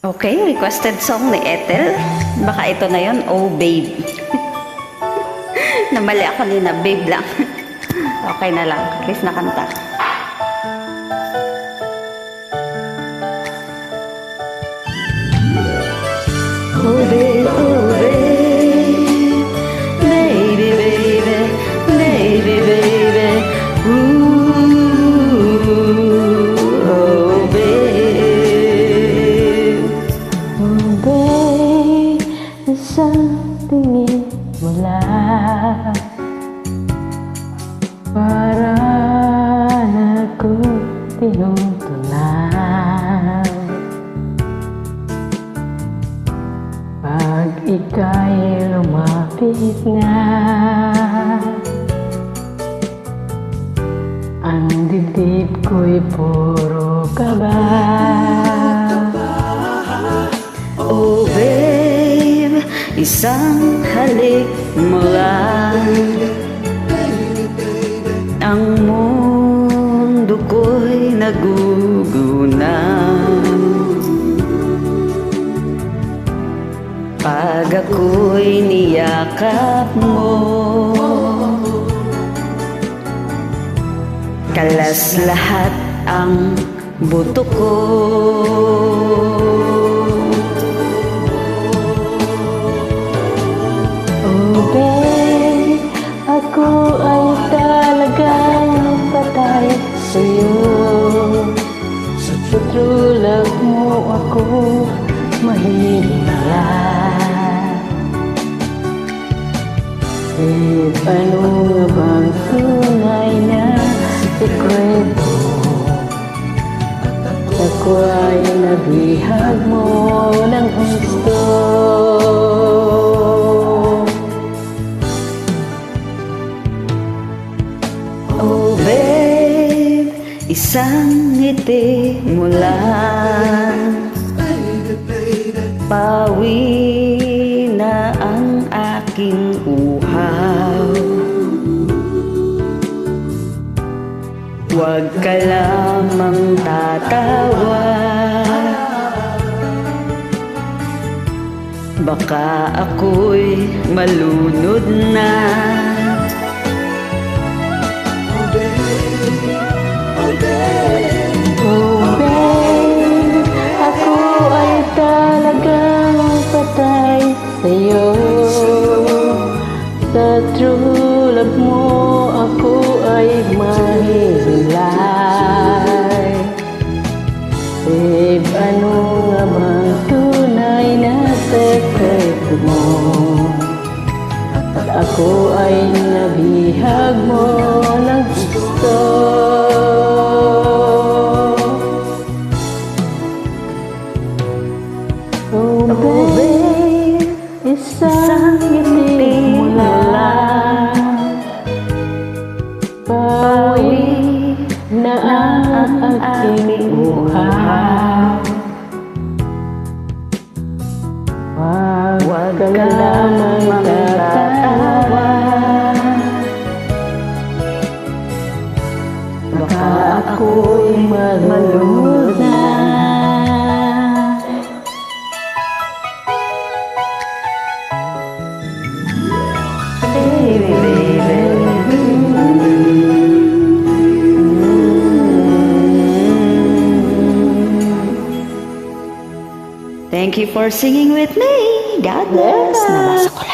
Okay, requested song ni Ethel. Baka ito na yon. Oh, babe. Namali ako nina, babe lang. Okay na lang, at least nakanta. Oh, babe, oh, babe. Baby, baby, baby, baby. Ooh, oh, babe. Oh, babe, isang tingin mo lang para na ko tinutunan. Pag ika'y lumapit na, ang dibdib ko'y puro kaba. Oh, babe, isang halik mo lang, ang mundo ko'y nagugunaw. Pag ako'y niyakap mo, kalas lahat ang buto ko. Oh, babe, ako ay talagang patay sa'yo. Sa true love mo ako mahihila. Babe, ano nga bang tunay na sikreto? Ako ay nabihag mo ng gusto. Oh, babe, isang ngiti mo lang, pawi na ang aking uhaw. Huwag ka lamang tatawa, baka ako'y malunod na. Oh, babe, ako ay talagang patay sa'yo. Sa true love mo ako ay mahihilay. Babe, ano nga bang tunay na sekreto mo? At ako ay nabihag mo ng gusto. Oh, babe, isang ngiti mo lang, pawi na ang aking uhaw. Huwag ka lamang tatawa, baka ako'y malunod na. Baby, baby. Thank you for singing with me. God bless. Nabasa ko lang.